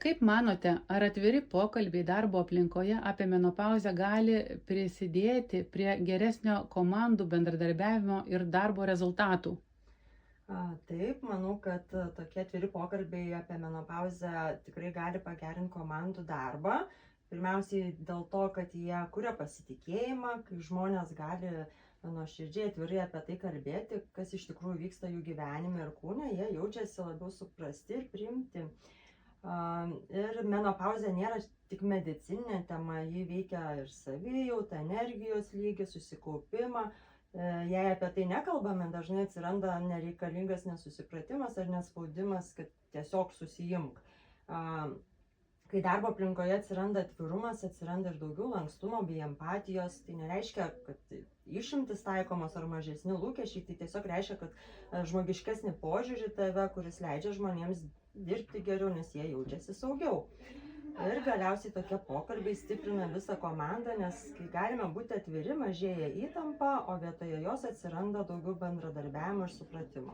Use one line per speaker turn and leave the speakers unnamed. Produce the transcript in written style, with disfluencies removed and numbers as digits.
Kaip manote, ar atviri pokalbiai darbo aplinkoje apie menopauzę gali prisidėti prie geresnio komandų bendradarbiavimo ir darbo rezultatų?
Taip, manau, kad tokie atviri pokalbiai apie menopauzę tikrai gali pagerinti komandų darbą. Pirmiausiai dėl to, kad jie kuria pasitikėjimą, kai žmonės gali nuoširdžiai atvirai apie tai kalbėti, kas iš tikrųjų vyksta jų gyvenime ir kūne, jie jaučiasi labiau suprasti ir priimti. Ir menopauzė nėra tik medicininė tema, ji veikia ir savijautą, energijos lygį, susikaupimą. Jei apie tai nekalbame, dažnai atsiranda nereikalingas nesusipratimas ar nespaudimas, kad tiesiog susijimk. Kai darbo aplinkoje atsiranda atvirumas, atsiranda ir daugiau lankstumo bei empatijos, tai nereiškia, kad išimtis taikomos ar mažesni lūkesčiai, tai tiesiog reiškia, kad žmogiškesnį požiūrį tave, kuris leidžia žmonėms dirbti geriau, nes jie jaučiasi saugiau. Ir galiausiai tokie pokalbiai stiprina visą komandą, nes kai galime būti atviri, mažėja įtampa, o vietoje jos atsiranda daugiau bendradarbiavimo ir supratimo.